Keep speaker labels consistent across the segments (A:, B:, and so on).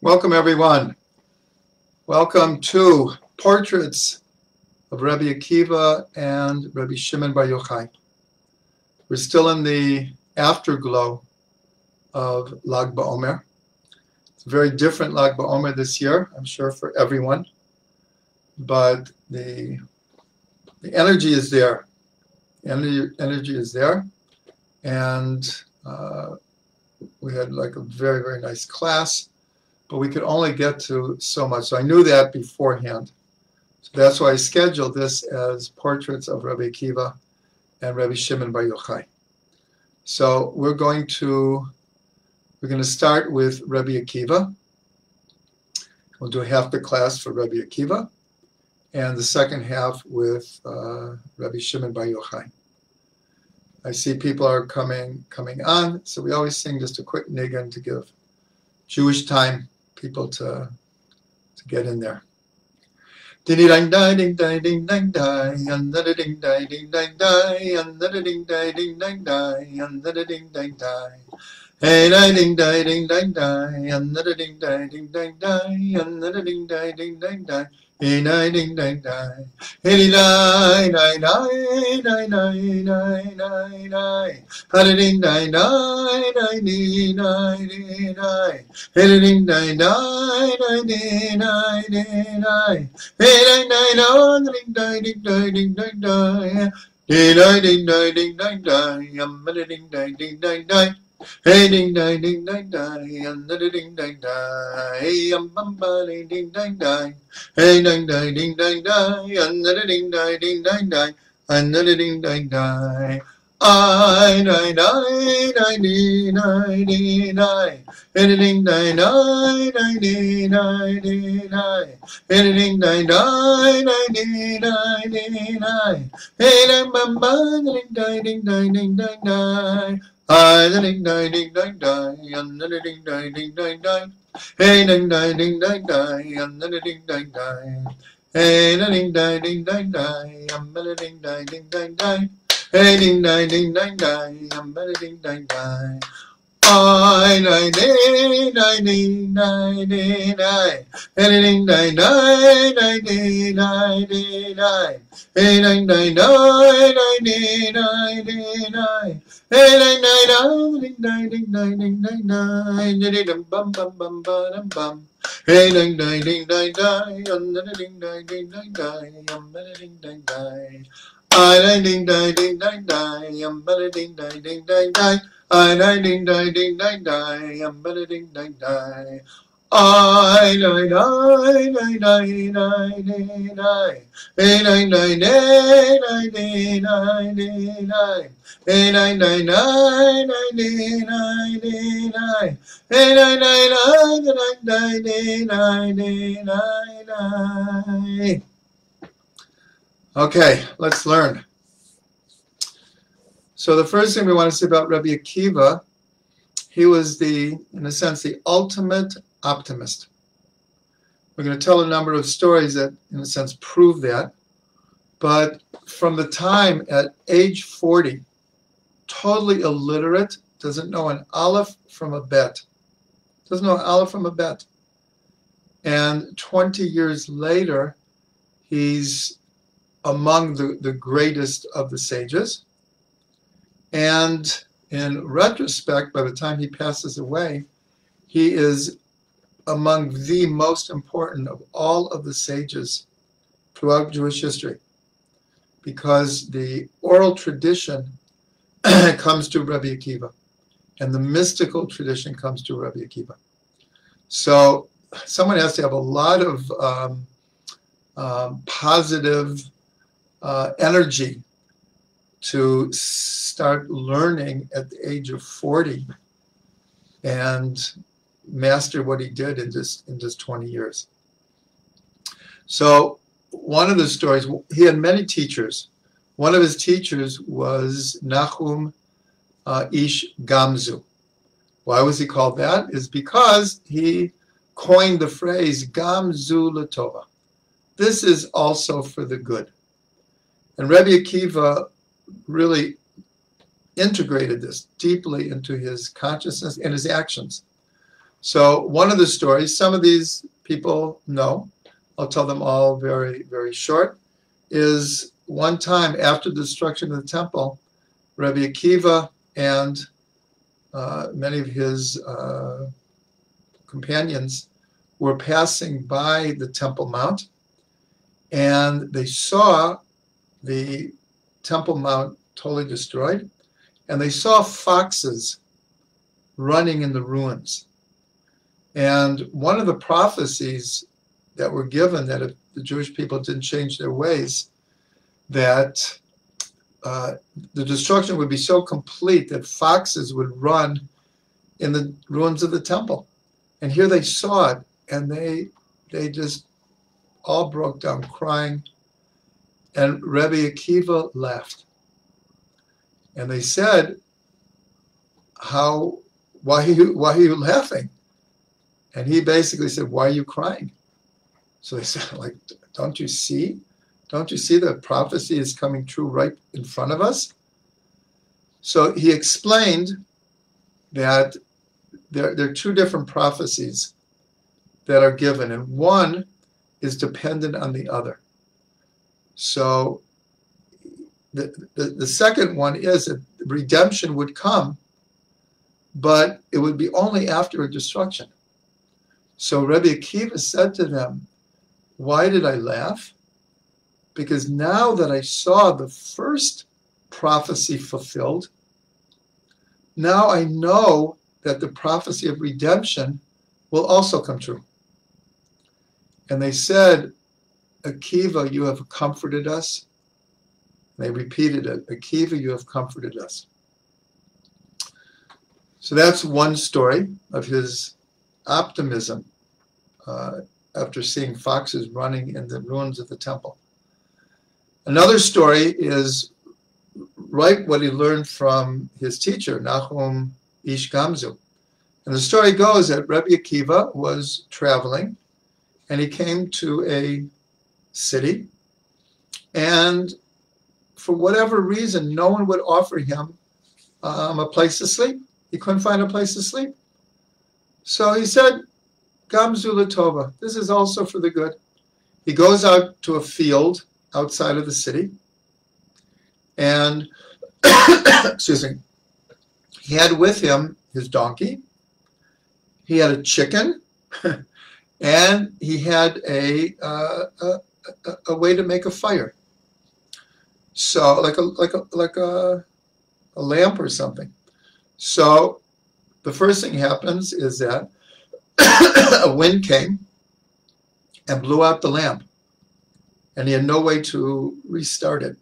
A: Welcome, everyone. Welcome to Portraits of Rabbi Akiva and Rabbi Shimon Bar Yochai. We're still in the afterglow of Lag BaOmer. It's a very different Lag BaOmer this year, I'm sure, for everyone. But the energy is there. The energy is there. And we had like a very, very nice class. But we could only get to so much. So I knew that beforehand. So that's why I scheduled this as Portraits of Rabbi Akiva and Rabbi Shimon Bar Yochai. So we're going to start with Rabbi Akiva. We'll do half the class for Rabbi Akiva and the second half with Rabbi Shimon Bar Yochai. I see people are coming on, so we always sing just a quick nigun to give Jewish time people to get in there. Ding ding ding ding ding ding ding ding ding ding ding ding ding ding ding ding. Hey ding ding ding ding ding ding ding ding ding ding ding ding ding. Hey ding ding ding. Hey ding ding ding ding ding ding. Hey ding ding ding ding ding ding. Hey ding ding ding ding ding. Hey ding ding ding ding ding ding. Hey ding ding ding ding ding. Ding ding ding ding ding. Hey ding ding ding ding ding, ding ding ding ding, hey ding ding ding ding, hey ding ding ding ding ding, ding ding ding ding ding, ding ding ding. I ding ding ding ding ding ding, hey ding ding ding ding ding ding, hey ding ding ding ding ding ding, hey ding ding ding ding ding ding. I ding ding ding ding ding, ding ding ding ding ding. Hey ding ding ding ding ding, ding ding ding. Hey ding ding ding ding ding, ding ding ding ding ding. Hey ding ding ding ding ding, ding ding ding. I ding ding ding ding ding ding ding. Hey ding ding ding ding ding ding ding. Hey ding ding ding ding ding ding ding. Hey ding ding ding ding ding ding ding ding ding ding bum bum bum bum bum. Hey ding ding ding ding ding, ding ding ding ding ding ding ding ding. I ding ding ding ding ding, ding ding ding ding ding. I ding ding ding ding ding, ding ding ding. I ding ding ding ding ding ding. Hey ding ding ding ding ding ding ding. Hey ding ding ding ding ding ding ding. Hey ding ding ding ding ding ding ding. Okay, let's learn. So the first thing we want to say about Rabbi Akiva, he was in a sense, the ultimate optimist. We're going to tell a number of stories that, in a sense, prove that. But from the time at age 40, totally illiterate, doesn't know an aleph from a bet. Doesn't know an aleph from a bet. And 20 years later, he's among the greatest of the sages. And in retrospect, by the time he passes away, he is among the most important of all of the sages throughout Jewish history, because the oral tradition comes to Rabbi Akiva, and the mystical tradition comes to Rabbi Akiva. So someone has to have a lot of positive energy to start learning at the age of 40 and master what he did in just 20 years. So one of the stories, he had many teachers. One of his teachers was Nahum Ish Gamzu. Why was he called that? Is because he coined the phrase Gamzu Latova. This is also for the good. And Rebbe Akiva really integrated this deeply into his consciousness and his actions. So one of the stories, some of these people know, I'll tell them all very, very short, is one time after the destruction of the temple, Rabbi Akiva and many of his companions were passing by the Temple Mount, and they saw the Temple Mount totally destroyed, and they saw foxes running in the ruins. And one of the prophecies that were given, that if the Jewish people didn't change their ways, that the destruction would be so complete that foxes would run in the ruins of the temple. And here they saw it, and they just all broke down crying. And Rabbi Akiva laughed. And they said, why are you laughing? And he basically said, why are you crying? So they said, like, don't you see? Don't you see that prophecy is coming true right in front of us? So he explained that there are two different prophecies that are given, and one is dependent on the other. So the second one is that redemption would come, but it would be only after a destruction. So Rabbi Akiva said to them, why did I laugh? Because now that I saw the first prophecy fulfilled, now I know that the prophecy of redemption will also come true. And they said, Akiva, you have comforted us. They repeated it, Akiva, you have comforted us. So that's one story of his optimism after seeing foxes running in the ruins of the temple. Another story is right what he learned from his teacher, Nahum Ish Gamzu. And the story goes that Rabbi Akiva was traveling, and he came to a city, and for whatever reason, no one would offer him a place to sleep. He couldn't find a place to sleep. So he said, Gamzu Latova, this is also for the good. He goes out to a field outside of the city, and excuse me, he had with him his donkey, he had a chicken, and he had a way to make a fire. So like a lamp or something. So the first thing happens is that a wind came and blew out the lamp, and he had no way to restart it.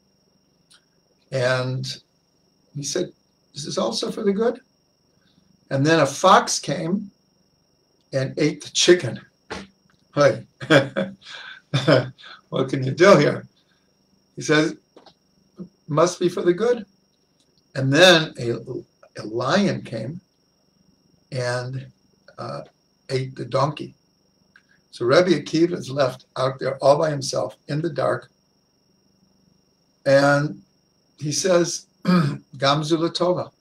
A: And he said, this is also for the good. And then a fox came and ate the chicken. Hey, what can you do here? He says, must be for the good. And then a lion came and ate the donkey. So Rabbi Akiva is left out there all by himself in the dark. And he says, Gamzu Latova.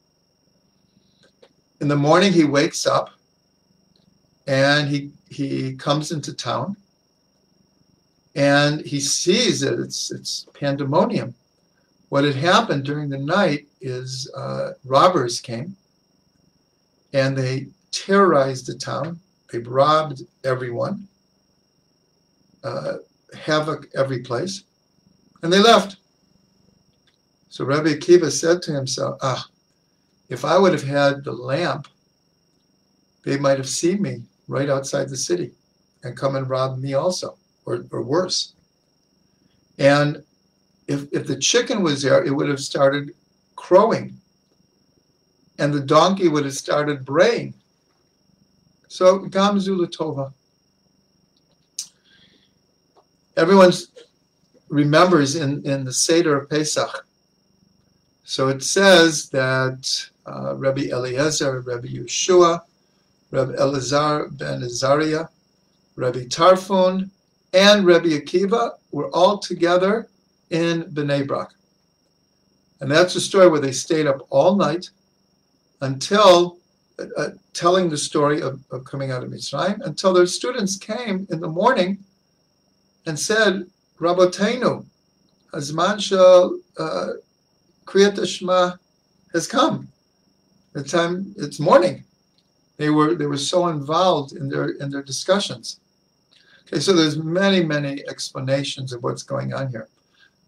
A: In the morning, he wakes up and he comes into town, and he sees that it's pandemonium. What had happened during the night is robbers came, and they terrorized the town. They robbed everyone, havoc every place, and they left. So Rabbi Akiva said to himself, if I would have had the lamp, they might have seen me right outside the city and come and rob me also, or worse. And if the chicken was there, it would have started crowing, and the donkey would have started braying. So Gamzu Latova. Everyone remembers in the Seder of Pesach. So it says that Rabbi Eliezer, Rabbi Yeshua, Rabbi Elazar ben Azariah, Rabbi Tarfon, and Rabbi Akiva were all together in Bnei Brak. And that's a story where they stayed up all night until telling the story of coming out of Mitzrayim until their students came in the morning and said, Rabboteinu, Hazman shel Kriyat Shema has come. The time, it's morning. They were so involved in their discussions. Okay, so there's many explanations of what's going on here.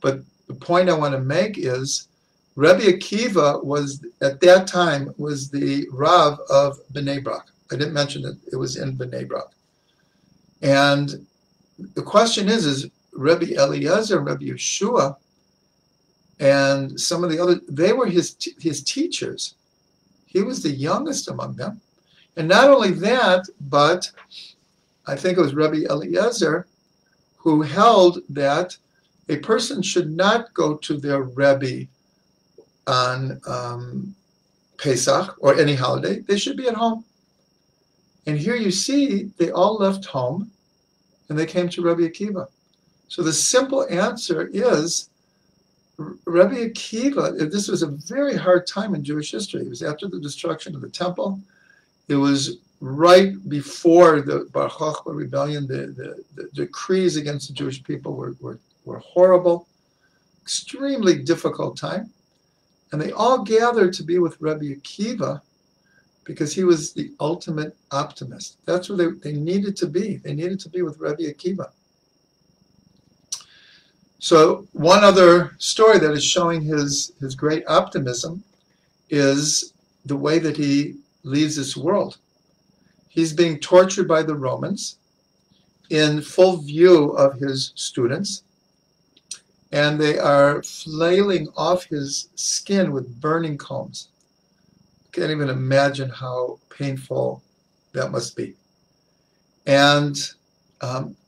A: But the point I want to make is Rabbi Akiva was, at that time, was the Rav of Bnei Brak. I didn't mention that it was in Bnei Brak. And the question is Rabbi Eliezer, Rabbi Yeshua, and some of the other, they were his teachers. He was the youngest among them. And not only that, but I think it was Rabbi Eliezer who held that a person should not go to their Rebbe on Pesach or any holiday. They should be at home. And here you see they all left home and they came to Rabbi Akiva. So the simple answer is Rabbi Akiva, this was a very hard time in Jewish history. It was after the destruction of the temple. It was right before the Bar Kokhba rebellion. The decrees against the Jewish people were horrible, extremely difficult time. And they all gathered to be with Rabbi Akiva because he was the ultimate optimist. That's where they needed to be. They needed to be with Rabbi Akiva. So one other story that is showing his great optimism is the way that he leaves this world. He's being tortured by the Romans in full view of his students, and they are flailing off his skin with burning combs. Can't even imagine how painful that must be. And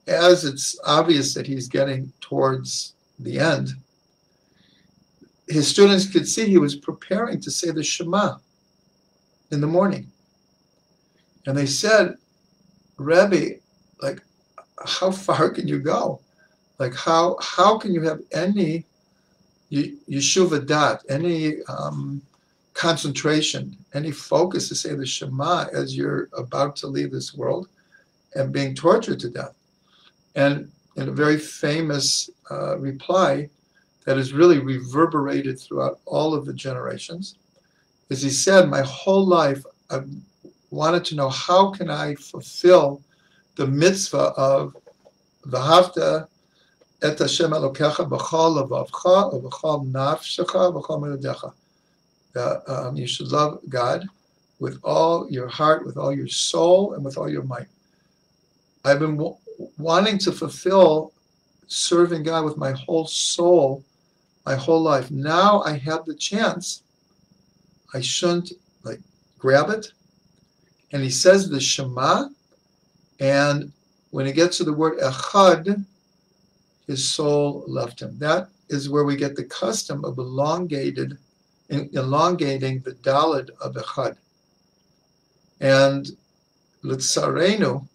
A: as it's obvious that he's getting towards the end, his students could see he was preparing to say the Shema in the morning. And they said, Rebbe, like, how far can you go? Like, how can you have any yeshuva dat, any concentration, any focus to say the Shema as you're about to leave this world and being tortured to death? And in a very famous reply that is really reverberated throughout all of the generations, is he said, my whole life I've wanted to know how can I fulfill the mitzvah of v'ahavta et Hashem Elokecha b'chol levavcha u'b'chol nafshecha u'b'chol me'odecha. You should love God with all your heart, with all your soul, and with all your might. I've been wanting to fulfill serving God with my whole soul, my whole life. Now I have the chance. I shouldn't grab it. And he says the Shema, and when he gets to the word echad, his soul left him. That is where we get the custom of elongating the daled of echad. And litzarenu,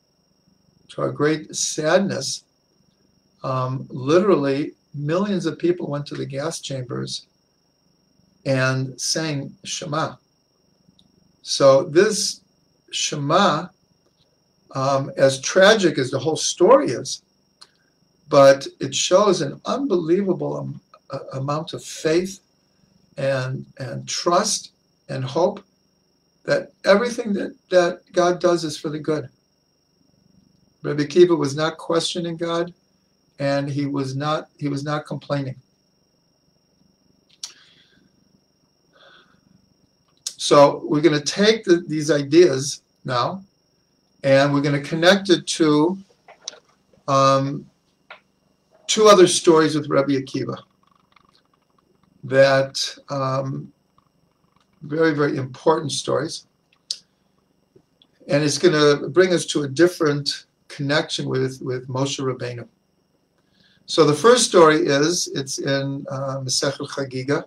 A: to our great sadness, literally millions of people went to the gas chambers and sang Shema. So this Shema, as tragic as the whole story is, but it shows an unbelievable amount of faith and trust and hope that everything that God does is for the good. Rabbi Akiva was not questioning God, and he was not complaining. So we're going to take these ideas now, and we're going to connect it to two other stories with Rabbi Akiva that very, very important stories. And it's going to bring us to a different connection with Moshe Rabbeinu. So the first story it's in Masechet Chagiga.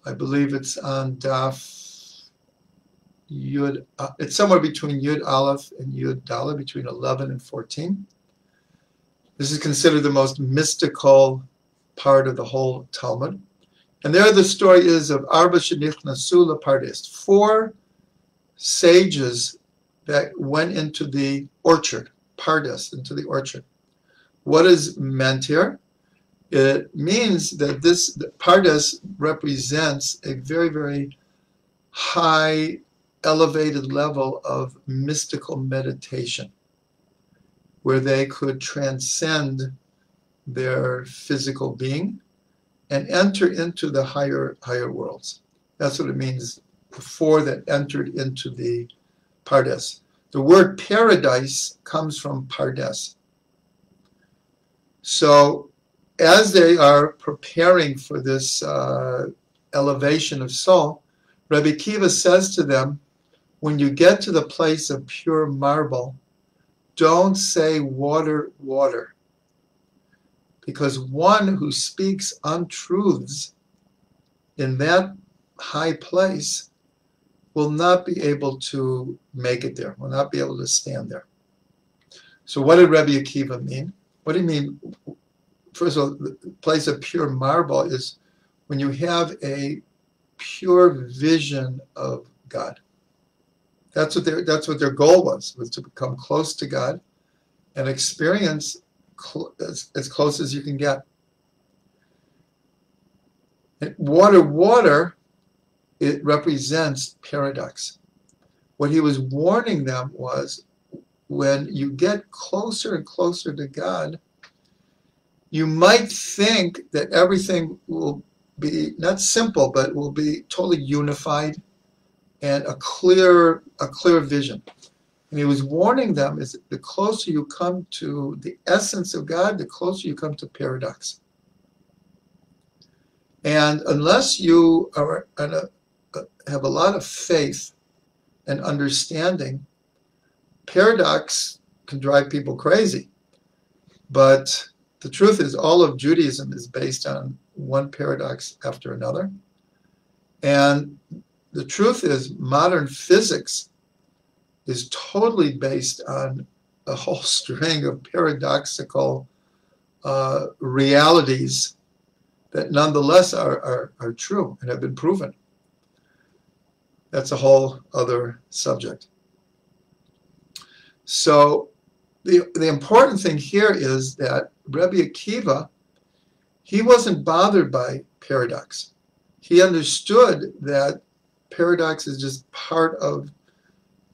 A: I believe it's on Daf Yud. It's somewhere between Yud Aleph and Yud Dalet, between 11 and 14. This is considered the most mystical part of the whole Talmud. And there the story is of Arba Shenichnasu Lepardes, 4 sages that went into the orchard, pardes, into the orchard. What is meant here? It means that this pardes represents a very, very high, elevated level of mystical meditation, where they could transcend their physical being and enter into the higher worlds. That's what it means, before that entered into the pardes. The word paradise comes from pardes. So as they are preparing for this elevation of soul, Rabbi Akiva says to them, when you get to the place of pure marble, don't say water, water. Because one who speaks untruths in that high place will not be able to make it there, will not be able to stand there. So what did Rabbi Akiva mean? What do you mean? First of all, the place of pure marble is when you have a pure vision of God. That's what their goal was to become close to God and experience as close as you can get. And water, water, it represents paradox. What he was warning them was, when you get closer and closer to God, you might think that everything will be not simple, but will be totally unified and a clear vision. And he was warning them, is the closer you come to the essence of God, the closer you come to paradox. And unless you are have a lot of faith and understanding, paradox can drive people crazy. But the truth is, all of Judaism is based on one paradox after another. And the truth is, modern physics is totally based on a whole string of paradoxical realities that nonetheless are true and have been proven. That's a whole other subject. So the important thing here is that Rabbi Akiva, he wasn't bothered by paradox. He understood that paradox is just part of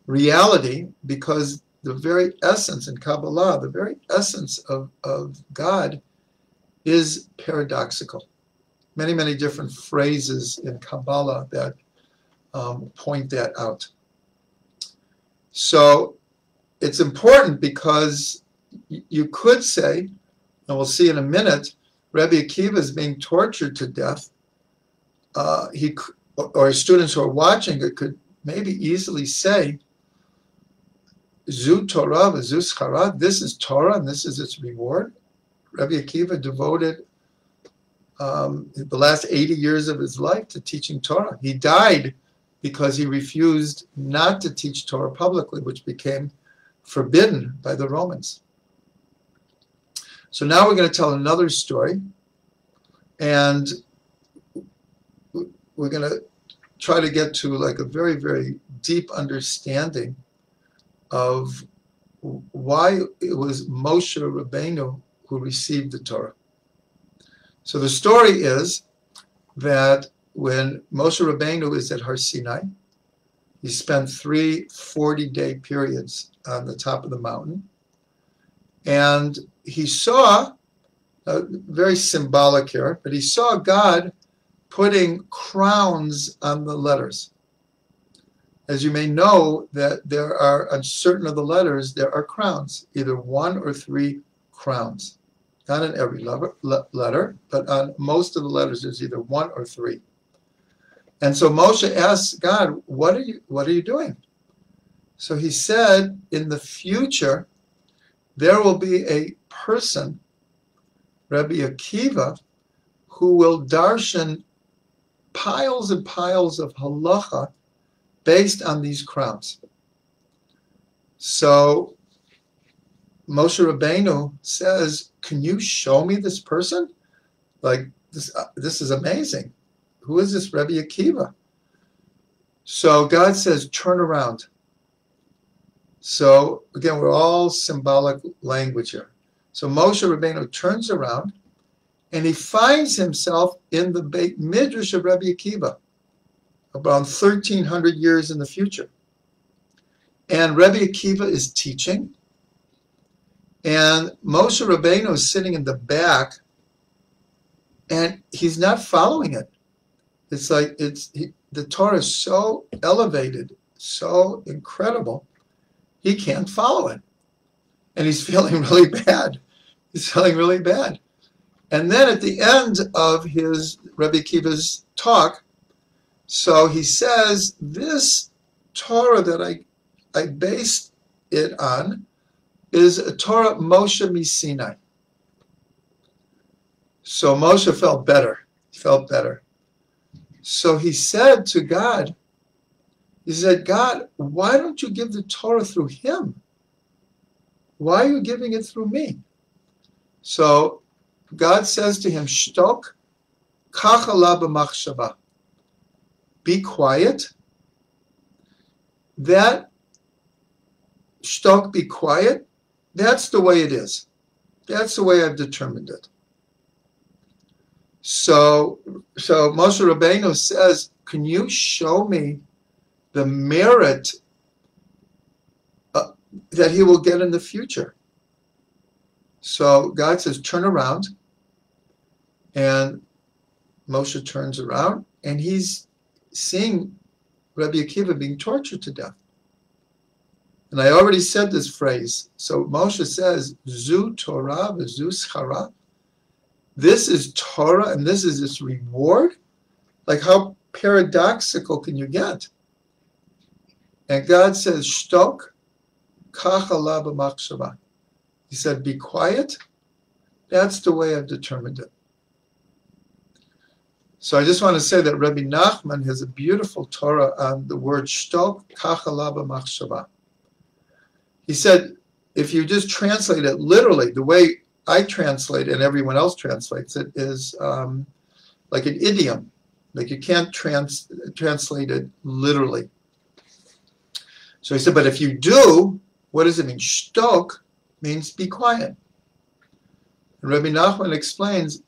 A: reality, because the very essence in Kabbalah, the very essence of God is paradoxical. Many, many different phrases in Kabbalah that point that out. So it's important, because you could say, and we'll see in a minute, Rabbi Akiva is being tortured to death. Or students who are watching it could maybe easily say, Zu Torah v'zu schara, this is Torah and this is its reward. Rabbi Akiva devoted the last 80 years of his life to teaching Torah. He died because he refused not to teach Torah publicly, which became forbidden by the Romans. So now we're going to tell another story, and we're going to try to get to like a very, very deep understanding of why it was Moshe Rabbeinu who received the Torah. So the story is that when Moshe Rabbeinu is at Har Sinai, he spent 3 40-day periods on the top of the mountain, and he saw, very symbolic here, but he saw God putting crowns on the letters. As you may know, that there are, on certain of the letters, there are crowns, either 1 or 3 crowns. Not in every letter, but on most of the letters, there's either 1 or 3. And so Moshe asked God, what are you doing? So he said, in the future, there will be a person, Rabbi Akiva, who will darshan piles and piles of halacha based on these crowns. So Moshe Rabbeinu says, can you show me this person? Like, this is amazing. Who is this Rabbi Akiva? So God says, turn around. So again, we're all symbolic language here. So Moshe Rabbeinu turns around and he finds himself in the Beit Midrash of Rabbi Akiva, about 1,300 years in the future. And Rabbi Akiva is teaching, and Moshe Rabbeinu is sitting in the back, and he's not following it. It's like the Torah is so elevated, so incredible, he can't follow it. And he's feeling really bad. He's feeling really bad. And then at the end of his Rabbi Akiva's talk, so he says, this Torah that I based it on is a Torah Moshe Sinai. So Moshe felt better. He felt better. So he said to God, he said, God, why don't you give the Torah through him? Why are you giving it through me? So God says to him, Shtok, kachala b'machshava. Be quiet. That shtok, be quiet, that's the way it is. That's the way I've determined it. So Moshe Rabbeinu says, can you show me the merit that he will get in the future? So God says, turn around. And Moshe turns around, and he's seeing Rabbi Akiva being tortured to death. And I already said this phrase. So Moshe says, Zu Torah v'zu schara. This is Torah, and this is its reward? Like, how paradoxical can you get? And God says, Shtok, kachala b'machshava. He said, be quiet. That's the way I've determined it. So I just want to say that Rabbi Nachman has a beautiful Torah on the word shtok, kachala b'machshava. He said, if you just translate it literally, the way I translate it and everyone else translates it is like an idiom. Like you can't translate it literally. So he said, but if you do, what does it mean? Shtok means be quiet. And Rabbi Nachman explains,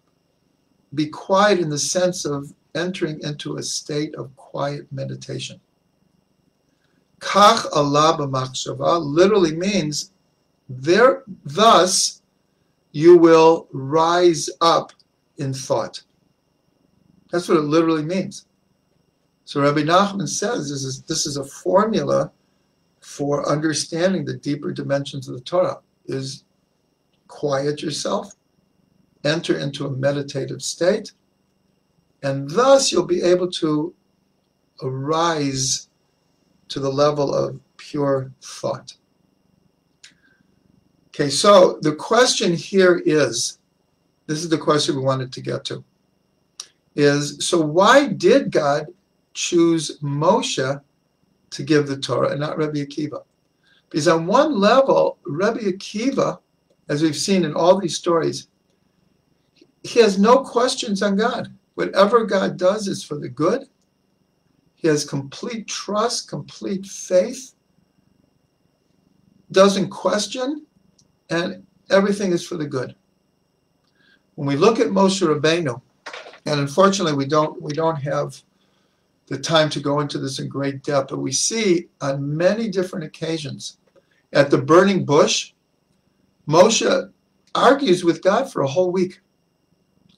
A: be quiet in the sense of entering into a state of quiet meditation. Kach Allah b'machshava literally means there, thus you will rise up in thought. That's what it literally means. So Rabbi Nachman says this is a formula for understanding the deeper dimensions of the Torah, is quiet yourself, enter into a meditative state, and thus you'll be able to arise to the level of pure thought. Okay, so the question here is, this is the question we wanted to get to, is, so why did God choose Moshe to give the Torah and not Rabbi Akiva? Because on one level, Rabbi Akiva, as we've seen in all these stories, he has no questions on God. Whatever God does is for the good. He has complete trust, complete faith, doesn't question, and everything is for the good. When we look at Moshe Rabbeinu, and unfortunately we don't have the time to go into this in great depth, but we see on many different occasions, at the burning bush, Moshe argues with God for a whole week.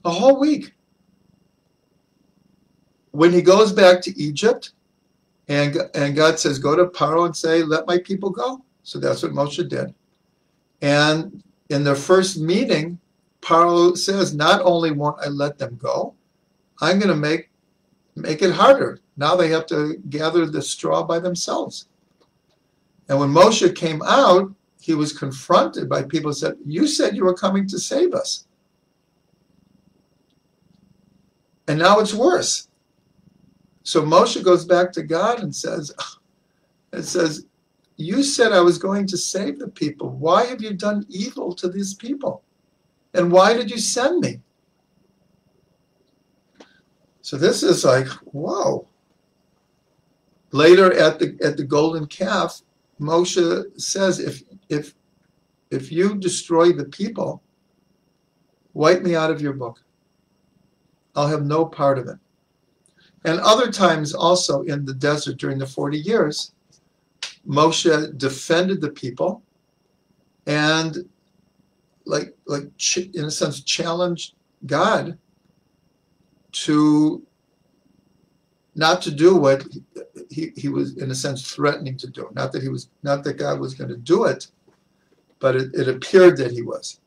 A: A whole week. When he goes back to Egypt, and God says, go to Paro and say, let my people go. So that's what Moshe did. And in their first meeting, Paro says, not only won't I let them go, I'm going to make it harder. Now they have to gather the straw by themselves. And when Moshe came out, he was confronted by people who said, you said you were coming to save us. And now it's worse. So Moshe goes back to God and says, you said I was going to save the people. Why have you done evil to these people? And why did you send me? So this is like, whoa. Later at the golden calf, Moshe says, if you destroy the people, wipe me out of your book. I'll have no part of it. And other times also in the desert during the 40 years, Moshe defended the people and in a sense challenged God to not to do what he was in a sense threatening to do. Not that God was going to do it, but it appeared that he was.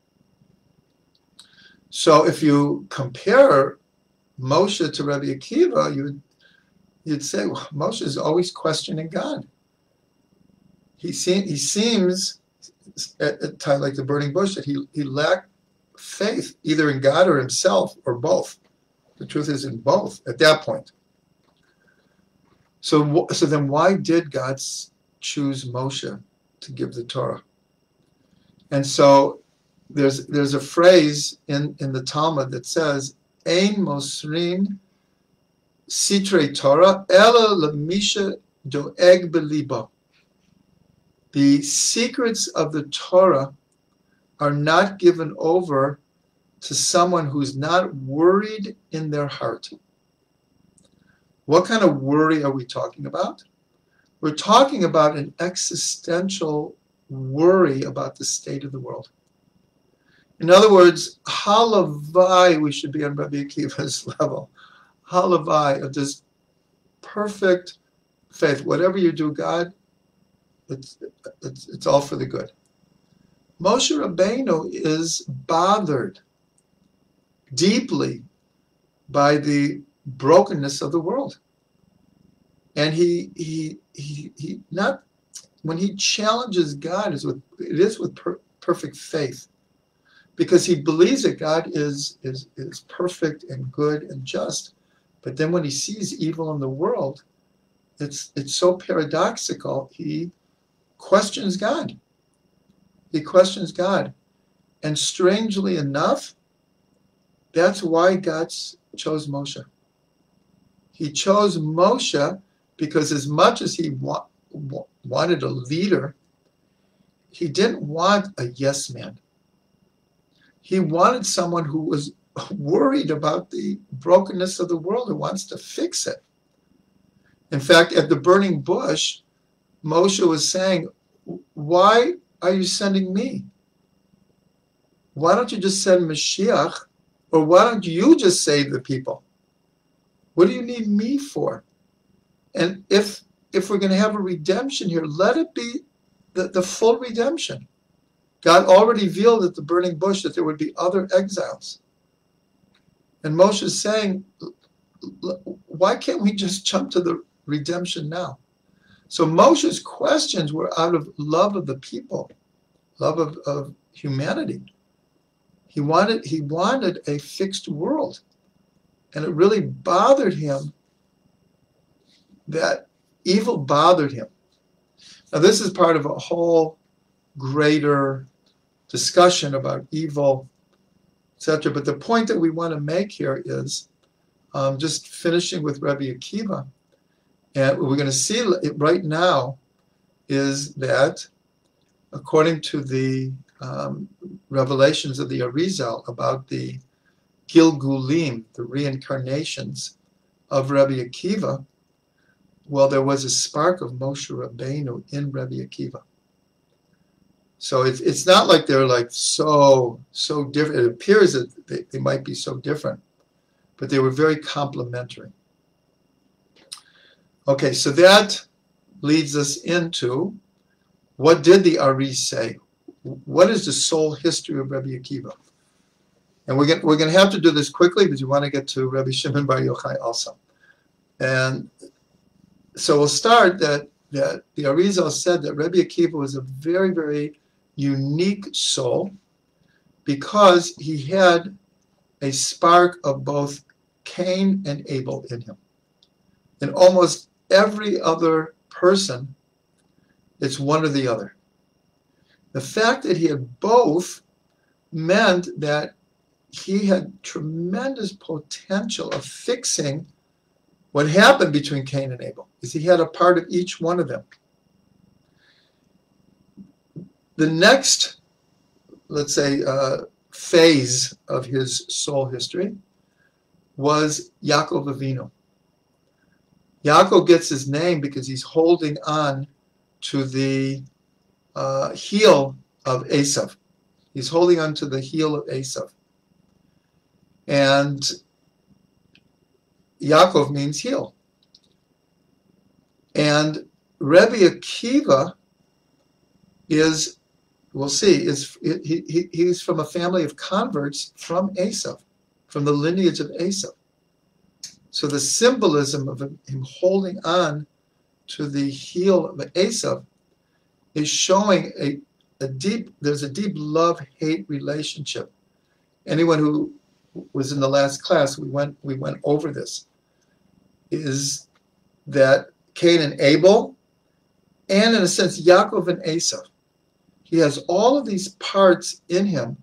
A: So if you compare Moshe to Rabbi Akiva, you'd say, well, Moshe is always questioning God. He seems at times like the burning bush that he lacked faith either in God or himself or both. The truth is in both at that point. So then why did God choose Moshe to give the Torah? And so there's a phrase in the Talmud that says, Ein mosrin sitrei Torah ela lemisha doeg belibo. The secrets of the Torah are not given over to someone who's not worried in their heart. What kind of worry are we talking about? We're talking about an existential worry about the state of the world. In other words, halavai, we should be on Rabbi Akiva's level. Halavai, of this perfect faith. Whatever you do, God, it's all for the good. Moshe Rabbeinu is bothered deeply by the brokenness of the world. And he not, when he challenges God, it is with perfect faith, because he believes that God is perfect and good and just. But then when he sees evil in the world, it's so paradoxical. He questions God. He questions God. And strangely enough, that's why God chose Moshe. He chose Moshe because as much as he wanted a leader, he didn't want a yes man. He wanted someone who was worried about the brokenness of the world, who wants to fix it. In fact, at the burning bush, Moshe was saying, why are you sending me? Why don't you just send Mashiach? Or why don't you just save the people? What do you need me for? And if we're going to have a redemption here, let it be the full redemption. God already revealed at the burning bush that there would be other exiles. And Moshe is saying, why can't we just jump to the redemption now? So Moshe's questions were out of love of the people, love of humanity. He wanted a fixed world. And it really bothered him that evil bothered him. Now this is part of a whole greater discussion about evil, etc. But the point that we want to make here is just finishing with Rabbi Akiva. And what we're going to see it right now is that according to the revelations of the Arizal about the Gilgulim, the reincarnations of Rabbi Akiva, well, there was a spark of Moshe Rabbeinu in Rabbi Akiva. So it's not like they're like so different. It appears that they might be so different, but they were very complementary. Okay, so that leads us into what did the Ari say? What is the soul history of Rabbi Akiva? And we're going to have to do this quickly because we want to get to Rabbi Shimon Bar Yochai also. And so we'll start that the Arizal said that Rabbi Akiva was a very, very unique soul because he had a spark of both Cain and Abel in him. In almost every other person, it's one or the other. The fact that he had both meant that he had tremendous potential of fixing What happened between Cain and Abel is he had a part of each one of them. The next, let's say, phase of his soul history was Yaakov Avinu. Yaakov gets his name because he's holding on to the heel of Esav. He's holding on to the heel of Esav. And Yaakov means heel. And Rabbi Akiva is, we'll see, he's from a family of converts from Esav, from the lineage of Esav. So the symbolism of him holding on to the heel of Esav is showing there's a deep love-hate relationship. Anyone who was in the last class, we went over this, is that Cain and Abel, and in a sense, Yaakov and Esav. He has all of these parts in him,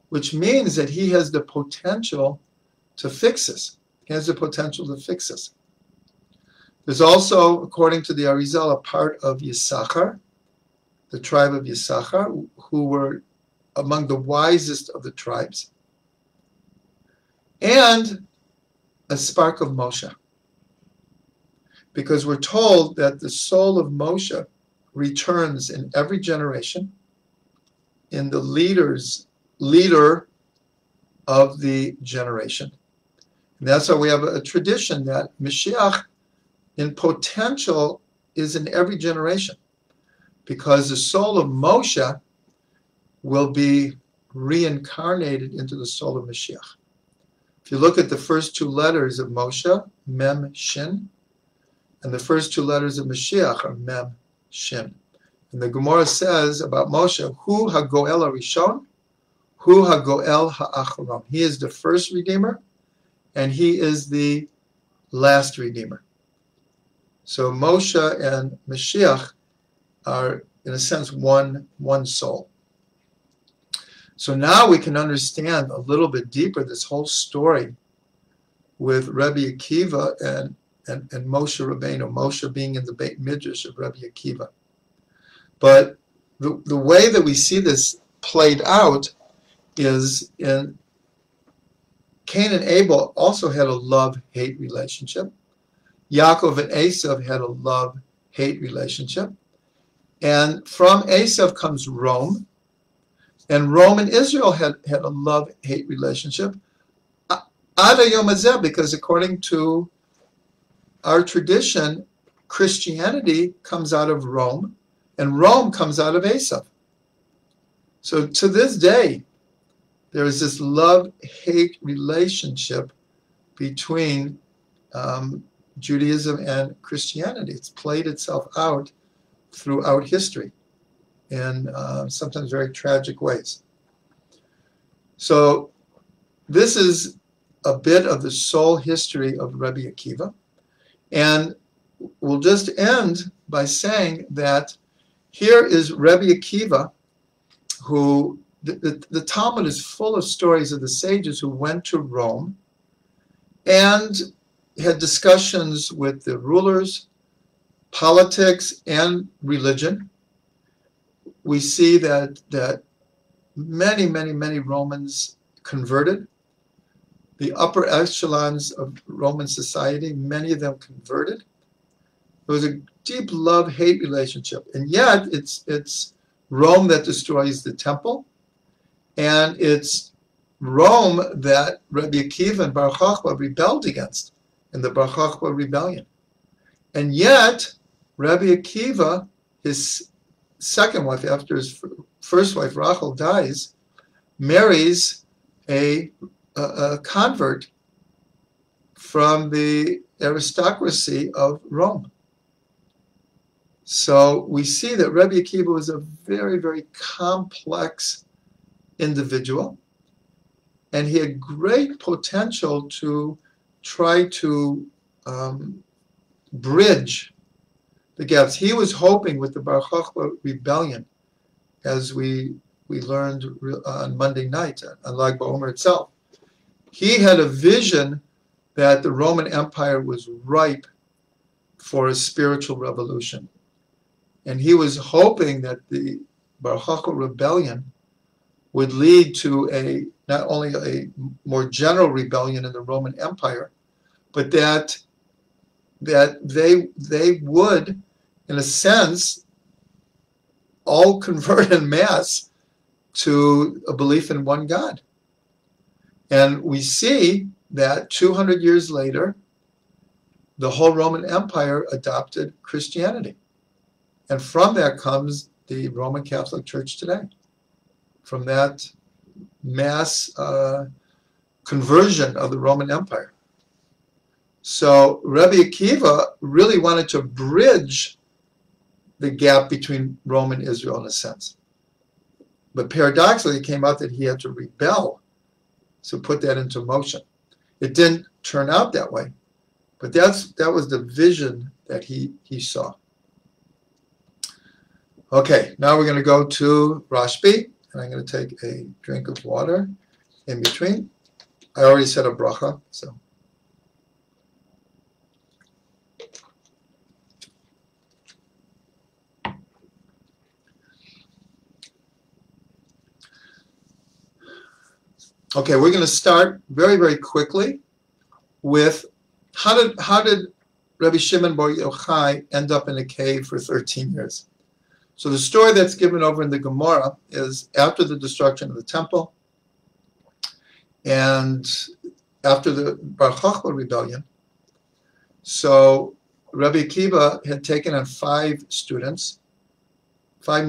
A: which means that he has the potential to fix this. He has the potential to fix this. There's also, according to the Arizal, a part of Yasaka, the tribe of Yasaka, who were among the wisest of the tribes, and a spark of Moshe. Because we're told that the soul of Moshe returns in every generation in the leader of the generation. And that's why we have a tradition that Mashiach in potential is in every generation, because the soul of Moshe will be reincarnated into the soul of Mashiach. If you look at the first two letters of Moshe, Mem, Shin, and the first two letters of Mashiach are Mem, Shin. And the Gemara says about Moshe, Hu HaGoel HaRishon, Hu HaGoel HaAcharon. He is the first Redeemer, and he is the last Redeemer. So Moshe and Mashiach are, in a sense, one soul. So now we can understand a little bit deeper this whole story with Rabbi Akiva and Moshe Rabbeinu, Moshe being in the Beit Midrash of Rabbi Akiva. But the way that we see this played out is in Cain and Abel also had a love-hate relationship. Yaakov and Esav had a love-hate relationship. And from Esav comes Rome. And Rome and Israel had a love-hate relationship. Ada Yom Hazeh, because according to our tradition, Christianity comes out of Rome, and Rome comes out of Esav. So to this day, there is this love-hate relationship between Judaism and Christianity. It's played itself out throughout history in sometimes very tragic ways. So this is a bit of the soul history of Rabbi Akiva. And we'll just end by saying that here is Rabbi Akiva, who the Talmud is full of stories of the sages who went to Rome and had discussions with the rulers, politics, and religion. We see that many Romans converted. The upper echelons of Roman society, many of them converted. There was a deep love-hate relationship. And yet, it's Rome that destroys the temple. And it's Rome that Rabbi Akiva and Bar Chachma rebelled against in the Bar Chachma rebellion. And yet, Rabbi Akiva, his second wife, after his first wife, Rachel, dies, marries a convert from the aristocracy of Rome. So we see that Rabbi Akiva was a very complex individual, and he had great potential to try to bridge the gaps. He was hoping with the Bar Chachma rebellion, as we learned on Monday night on Lag BaOmer itself. He had a vision that the Roman Empire was ripe for a spiritual revolution. And he was hoping that the Bar Kokhba rebellion would lead to not only a more general rebellion in the Roman Empire, but that they would, in a sense, all convert en masse to a belief in one God. And we see that 200 years later, the whole Roman Empire adopted Christianity. And from that comes the Roman Catholic Church today. From that mass conversion of the Roman Empire. So Rabbi Akiva really wanted to bridge the gap between Rome and Israel in a sense. But paradoxically, it came out that he had to rebel to put that into motion. It didn't turn out that way, but that was the vision that he saw. Okay, now we're going to go to Rashbi, and I'm going to take a drink of water in between. I already said a bracha, so. Okay, we're going to start very, very quickly with how did Rabbi Shimon bar Yochai end up in a cave for 13 years? So the story that's given over in the Gemara is after the destruction of the temple and after the Bar Kokhba rebellion. So Rabbi Akiva had taken on 5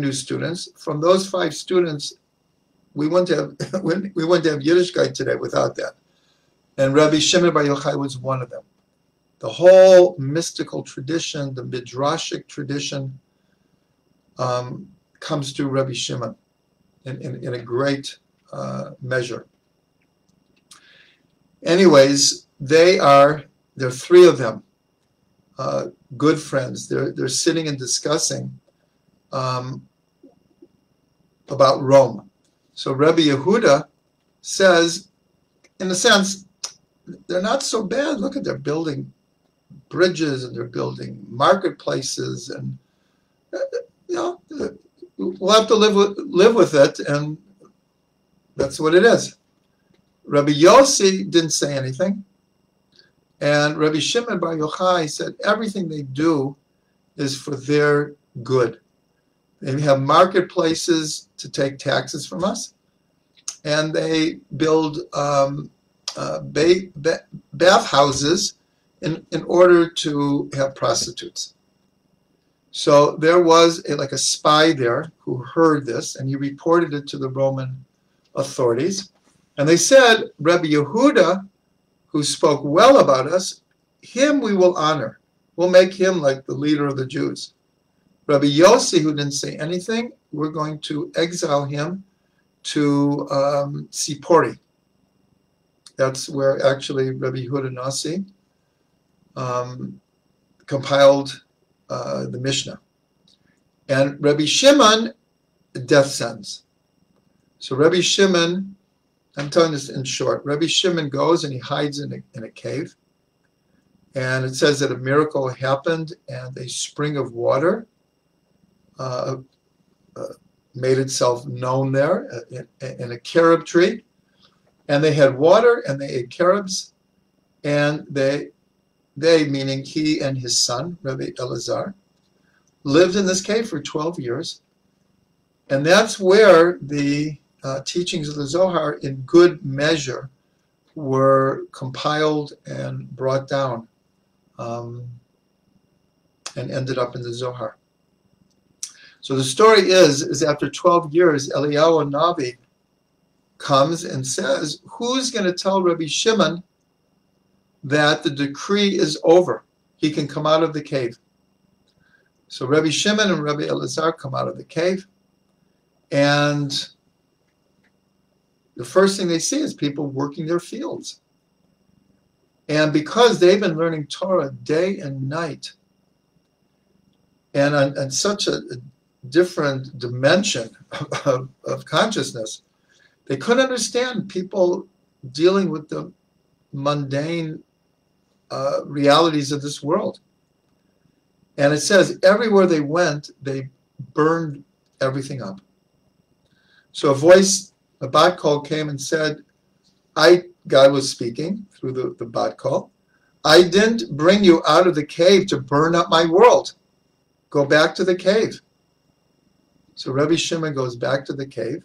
A: new students. From those 5 students, we wouldn't have Yiddishkeit today without that. And Rabbi Shimon bar Yochai was one of them. The whole mystical tradition, the midrashic tradition, comes through Rabbi Shimon in a great measure. Anyways, there are 3 of them, good friends. They're sitting and discussing about Rome. So Rabbi Yehuda says, in a sense, they're not so bad. Look at, they're building bridges and they're building marketplaces, and we'll have to live with it, and that's what it is. Rabbi Yossi didn't say anything, and Rabbi Shimon bar Yochai said everything they do is for their good. They have marketplaces to take taxes from us, and they build bathhouses in order to have prostitutes. So there was a spy there who heard this, and he reported it to the Roman authorities. And they said, Rabbi Yehuda, who spoke well about us, him we will honor. We'll make him like the leader of the Jews. Rabbi Yossi, who didn't say anything, we're going to exile him to Sipori. That's where actually Rabbi Yehuda Nasi compiled the Mishnah. And Rabbi Shimon, death sentence. So Rabbi Shimon, I'm telling this in short, Rabbi Shimon goes and he hides in a cave. And it says that a miracle happened, and a spring of water made itself known there in a carob tree. And they had water, and they ate carobs, and they, meaning he and his son, Rabbi Elazar, lived in this cave for 12 years. And that's where the teachings of the Zohar, in good measure, were compiled and brought down and ended up in the Zohar. So the story is after 12 years, Eliyahu Navi comes and says, who's going to tell Rabbi Shimon that the decree is over? He can come out of the cave. So Rabbi Shimon and Rabbi Elazar come out of the cave, and the first thing they see is people working their fields. And because they've been learning Torah day and night, and on such a different dimension of consciousness, they couldn't understand people dealing with the mundane realities of this world. And it says everywhere they went, they burned everything up. So a bot call came and said, God was speaking through the bot call, I didn't bring you out of the cave to burn up my world. Go back to the cave. So Rabbi Shimon goes back to the cave.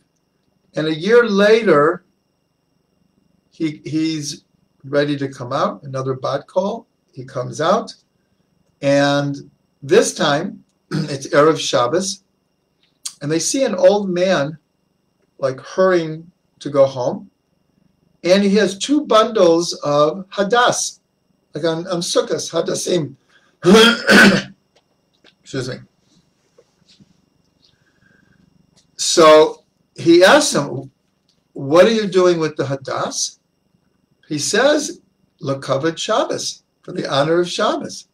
A: And a year later, he's ready to come out. Another bot call. He comes out. And this time, it's Erev Shabbos. And they see an old man like hurrying to go home. And he has 2 bundles of hadas. Like on Sukkot, hadasim. Excuse me. So he asks him, what are you doing with the hadas? He says, L'kavod Shabbos, for the honor of Shabbos.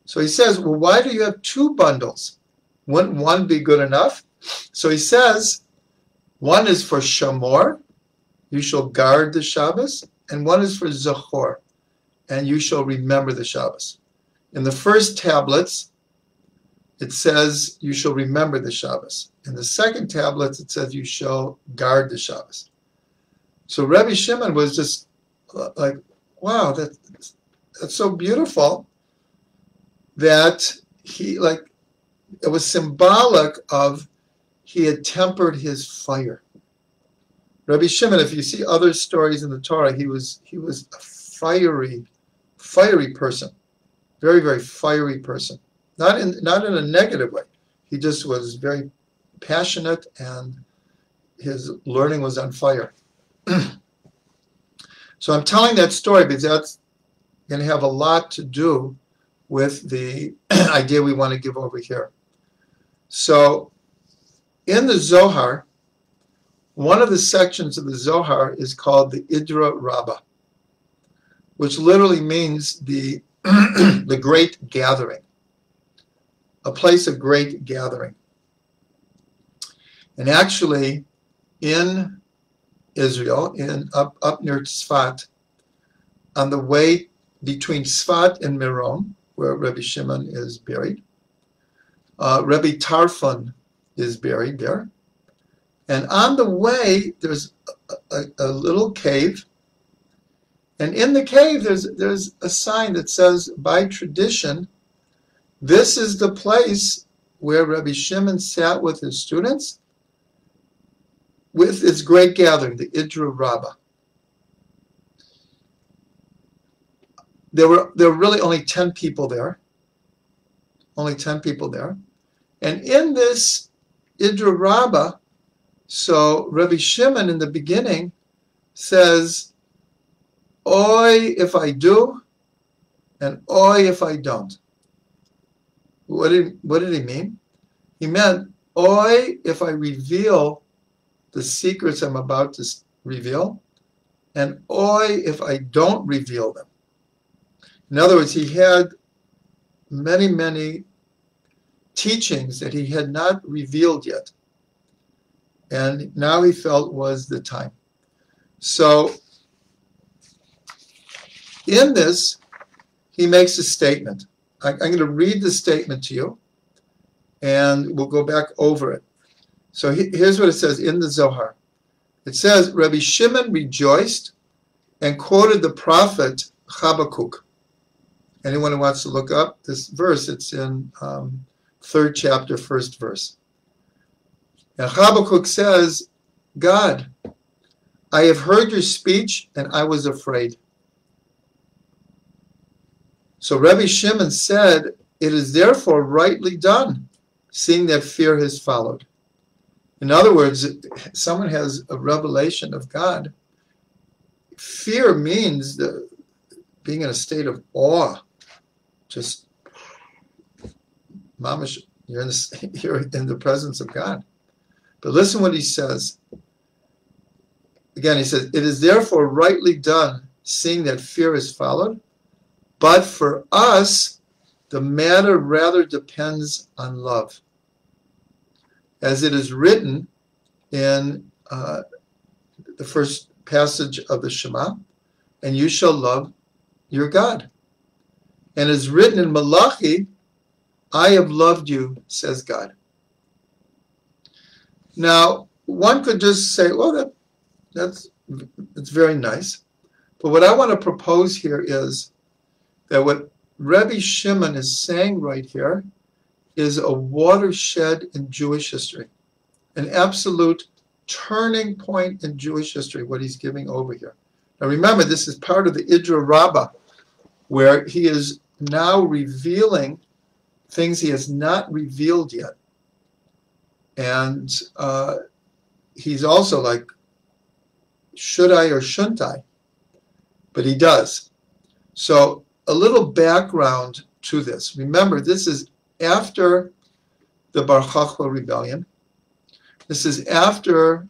A: So he says, well, why do you have 2 bundles? Wouldn't one be good enough? So he says, one is for Shamor, you shall guard the Shabbos, and one is for Zachor, and you shall remember the Shabbos. In the first tablets, it says you shall remember the Shabbos. In the second tablets, it says you shall guard the Shabbos. So Rabbi Shimon was just like, wow, that's so beautiful that it was symbolic of he had tempered his fire. Rabbi Shimon, if you see other stories in the Torah, he was a fiery person, very, very fiery person. Not in a negative way. He just was very passionate, and his learning was on fire. So I'm telling that story because that's going to have a lot to do with the idea we want to give over here. So in the Zohar, one of the sections of the Zohar is called the Enduro Raba, which literally means the great gathering, a place of great gathering. And actually, in Israel, up near Tzfat, on the way between Tzfat and Meron, where Rabbi Shimon is buried, Rabbi Tarfon is buried there. And on the way, there's a little cave. And in the cave, there's a sign that says, by tradition, this is the place where Rabbi Shimon sat with his students with his great gathering, the Enduro Raba. There were really only 10 people there. Only 10 people there. And in this Enduro Raba, so Rabbi Shimon in the beginning says, Oy if I do, and oy if I don't. What did he mean? He meant, oy if I reveal the secrets I'm about to reveal, and oy if I don't reveal them. In other words, he had many, many teachings that he had not revealed yet. And now he felt was the time. So in this, he makes a statement. I'm going to read the statement to you, and we'll go back over it. So here's what it says in the Zohar. It says, Rabbi Shimon rejoiced and quoted the prophet Habakkuk. Anyone who wants to look up this verse, it's in 3rd chapter, 1st verse. And Habakkuk says, God, I have heard your speech, and I was afraid. So Rabbi Shimon said, it is therefore rightly done, seeing that fear has followed. In other words, someone has a revelation of God. Fear means being in a state of awe. Just, mamash, you're in the presence of God. But listen what he says. Again, he says, it is therefore rightly done, seeing that fear is followed. But for us, the matter rather depends on love. As it is written in the first passage of the Shema, and you shall love your God. And is written in Malachi, I have loved you, says God. Now, one could just say, well, that's very nice. But what I want to propose here is that what Rebbe Shimon is saying right here is a watershed in Jewish history, an absolute turning point in Jewish history, what he's giving over here. Now remember, this is part of the Enduro Raba, where he is now revealing things he has not revealed yet. And he's also like, should I or shouldn't I? But he does. So a little background to this. Remember, this is after the Bar Chachma rebellion. This is after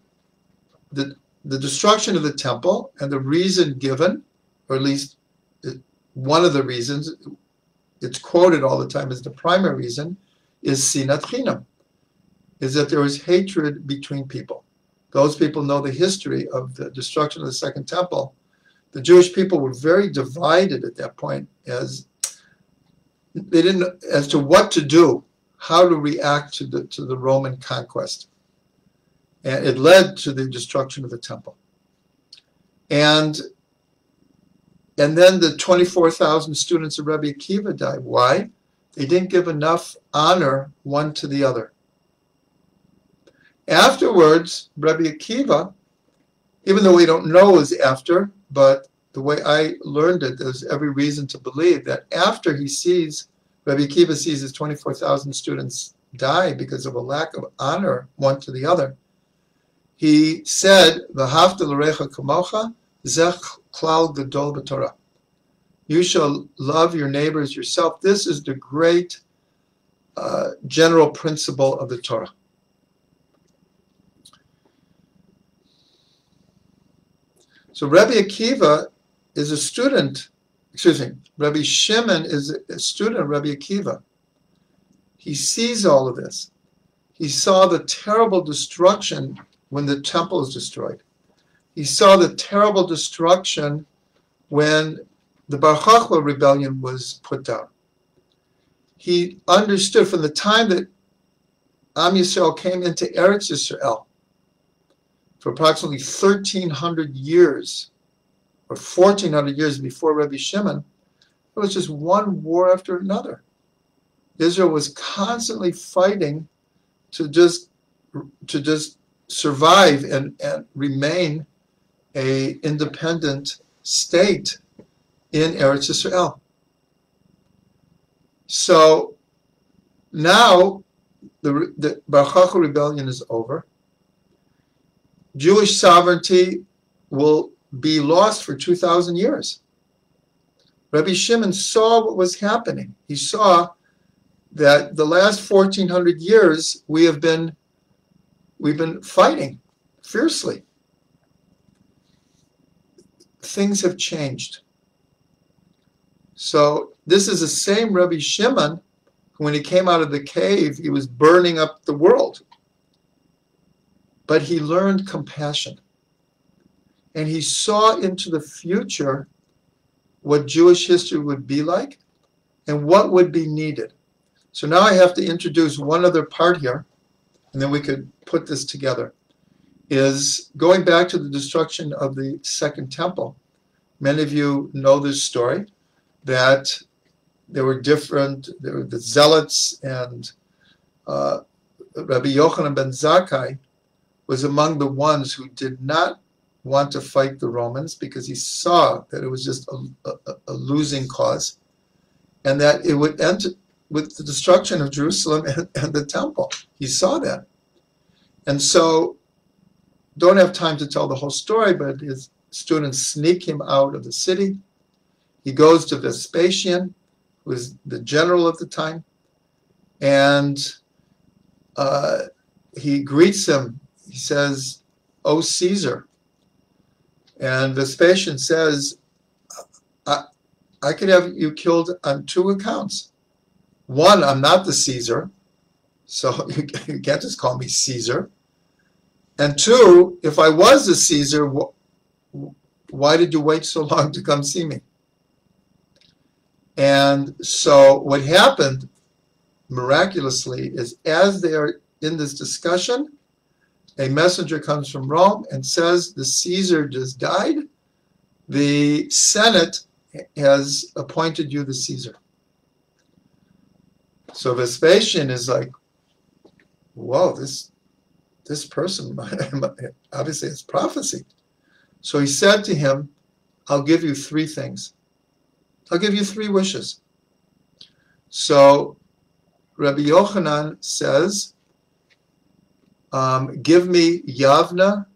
A: the destruction of the temple, and the reason given, or at least one of the reasons, it's quoted all the time as the primary reason, is sinat chinam, is that there was hatred between people. Those people know the history of the destruction of the Second Temple. The Jewish people were very divided at that point as they didn't as to what to do, how to react to the Roman conquest. And it led to the destruction of the temple. And then the 24,000 students of Rabbi Akiva died. Why? They didn't give enough honor one to the other. Afterwards, Rabbi Akiva, even though we don't know it was after, but the way I learned it, there's every reason to believe that after Rabbi Akiva sees his 24,000 students die because of a lack of honor one to the other, he said, "V'havta l'recha kamocha, zech klal gadol b'Torah." You shall love your neighbors yourself. This is the great general principle of the Torah. So Rabbi Akiva is a student, Rabbi Shimon is a student of Rabbi Akiva. He sees all of this. He saw the terrible destruction when the temple is destroyed. He saw the terrible destruction when the Bar Chachma rebellion was put down. He understood from the time that Am Yisrael came into Eretz Yisrael, for approximately 1,300 years, or 1,400 years before Rabbi Shimon, it was just one war after another. Israel was constantly fighting to just survive and remain an independent state in Eretz Yisrael. So now the Bar Chachma rebellion is over. Jewish sovereignty will be lost for 2,000 years. Rabbi Shimon saw what was happening. He saw that the last 1,400 years we've been fighting fiercely. Things have changed. So this is the same Rabbi Shimon who, when he came out of the cave, he was burning up the world. But he learned compassion. And he saw into the future what Jewish history would be like and what would be needed. So now I have to introduce one other part here, and then we could put this together, is going back to the destruction of the Second Temple. Many of you know this story, that there were the Zealots, and Rabbi Yochanan ben Zakkai was among the ones who did not want to fight the Romans because he saw that it was just a losing cause, and that it would end with the destruction of Jerusalem and the temple. He saw that. And so, don't have time to tell the whole story, but his students sneak him out of the city. He goes to Vespasian, who was the general at the time, and he greets him. He says, "O Caesar." And Vespasian says, I could have you killed on two accounts. One, I'm not the Caesar, so you can't just call me Caesar. And two, if I was the Caesar, why did you wait so long to come see me? And so what happened miraculously is, as they are in this discussion, a messenger comes from Rome and says the Caesar just died. The Senate has appointed you the Caesar. So Vespasian is like, whoa, this person obviously has prophecy. So he said to him, I'll give you three things. I'll give you three wishes. So Rabbi Yochanan says, give me Yavna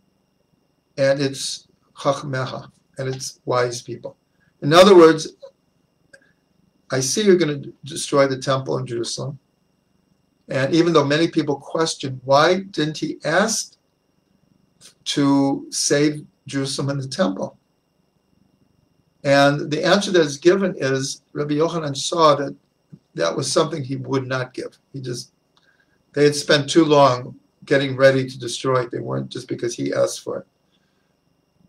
A: and its Chachmeha, and its wise people. In other words, I see you're going to destroy the temple in Jerusalem. And even though many people question, why didn't he ask to save Jerusalem and the temple? And the answer that is given is, Rabbi Yochanan saw that that was something he would not give. They had spent too long getting ready to destroy it. They weren't just because he asked for it.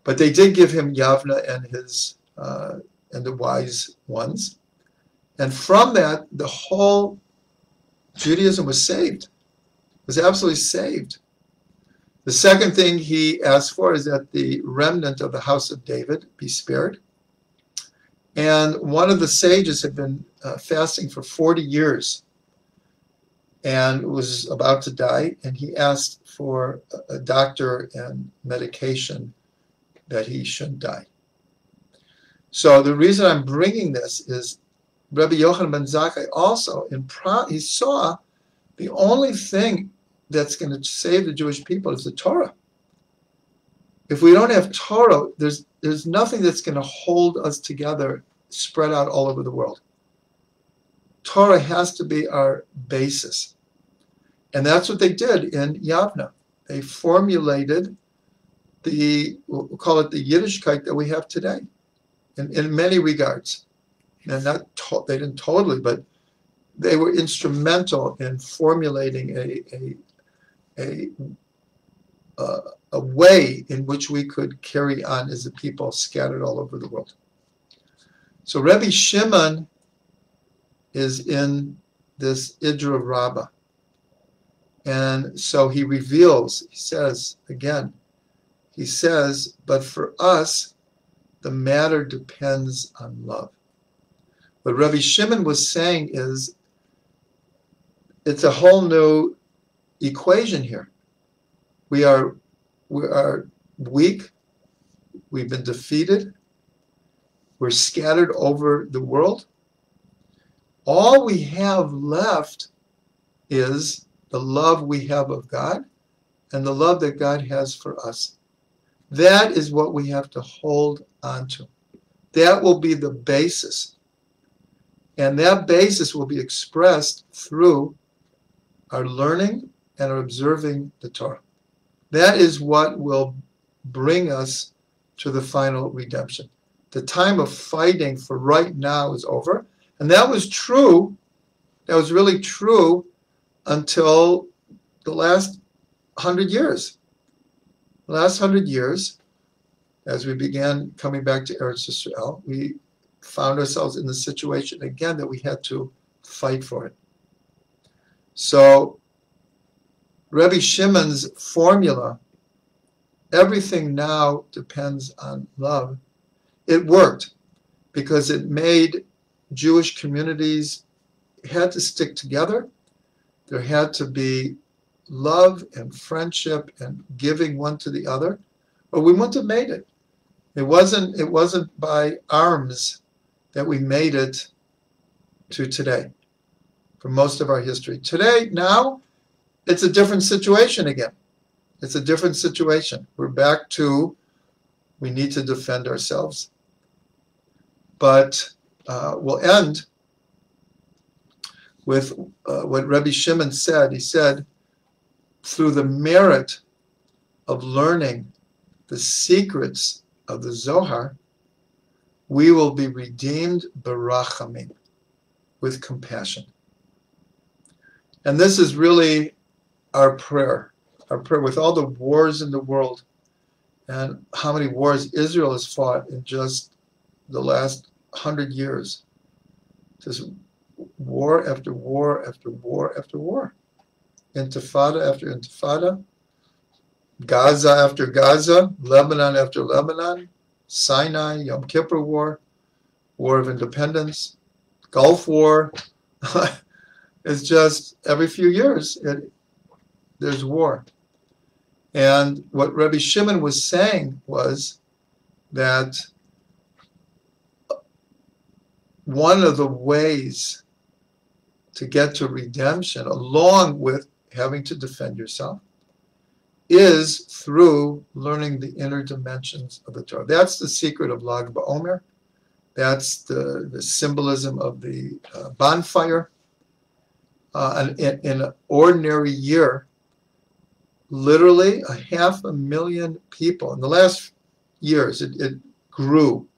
A: But they did give him Yavna and and the wise ones. And from that, the whole Judaism was saved. It was absolutely saved. The second thing he asked for is that the remnant of the house of David be spared. And one of the sages had been fasting for 40 years and was about to die, and he asked for a doctor and medication that he shouldn't die. So the reason I'm bringing this is Rabbi Yochanan ben Zakkai also, he saw the only thing that's going to save the Jewish people is the Torah. If we don't have Torah, there's nothing that's going to hold us together, spread out all over the world. Torah has to be our basis. And that's what they did in Yavna. They formulated we'll call it the Yiddishkeit that we have today, in many regards. And they didn't totally, but they were instrumental in formulating a way in which we could carry on as a people scattered all over the world. So Rebbe Shimon is in this Enduro Raba. And so he reveals, he says, but for us, the matter depends on love. What Rabbi Shimon was saying is, it's a whole new equation here. We are weak. We've been defeated. We're scattered over the world. All we have left is the love we have of God and the love that God has for us. That is what we have to hold on to. That will be the basis. And that basis will be expressed through our learning and our observing the Torah. That is what will bring us to the final redemption. The time of fighting for right now is over. And that was true. That was really true until the last 100 years. The last 100 years, as we began coming back to Eretz Yisrael, we found ourselves in the situation again that we had to fight for it. So Rebbe Shimon's formula, everything now depends on love, it worked because it made Jewish communities had to stick together. There had to be love and friendship and giving one to the other, or we wouldn't have made it. It wasn't by arms that we made it to today, for most of our history. Today, now, it's a different situation again. It's a different situation. We're back to, we need to defend ourselves. But we'll end with what Rebbe Shimon said. He said, through the merit of learning the secrets of the Zohar, we will be redeemed barachamim, with compassion. And this is really our prayer with all the wars in the world and how many wars Israel has fought in just the last 100 years. Just war after war after war after war. Intifada after intifada. Gaza after Gaza. Lebanon after Lebanon. Sinai, Yom Kippur War. War of Independence. Gulf War. It's just every few years there's war. And what Rabbi Shimon was saying was that one of the ways to get to redemption, along with having to defend yourself, is through learning the inner dimensions of the Torah. That's the secret of Lag BaOmer. That's the symbolism of the bonfire. In an ordinary year, literally 500,000 people. In the last years, it grew.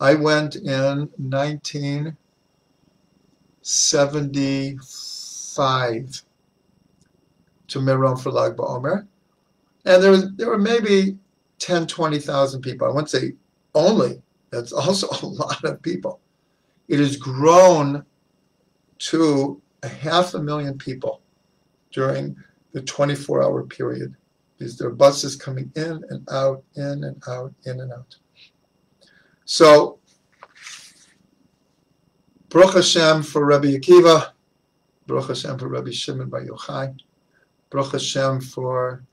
A: I went in 1975 to Meron for Lag BaOmer, and there were maybe 10, 20,000 people. I wouldn't say only. That's also a lot of people. It has grown to 500,000 people during the 24-hour period, because there are buses coming in and out, in and out, in and out. So, Baruch Hashem for Rabbi Akiva, Baruch Hashem for Rabbi Shimon Bar Yochai, Baruch Hashem for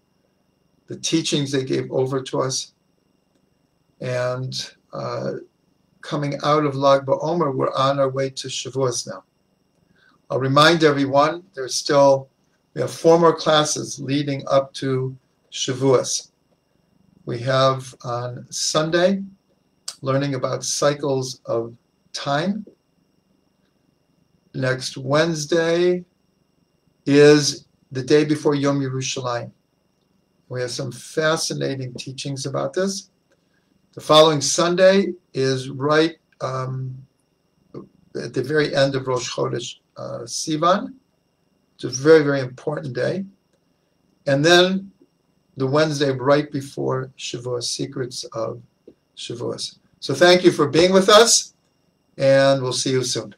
A: the teachings they gave over to us, and coming out of Lag BaOmer, we're on our way to Shavuos now. I'll remind everyone, we have 4 more classes leading up to Shavuos. We have on Sunday, learning about cycles of time. Next Wednesday is the day before Yom Yerushalayim. We have some fascinating teachings about this. The following Sunday is right at the very end of Rosh Chodesh Sivan. It's a very, very important day. And then the Wednesday right before Shavuos, Secrets of Shavuos. So thank you for being with us, and we'll see you soon.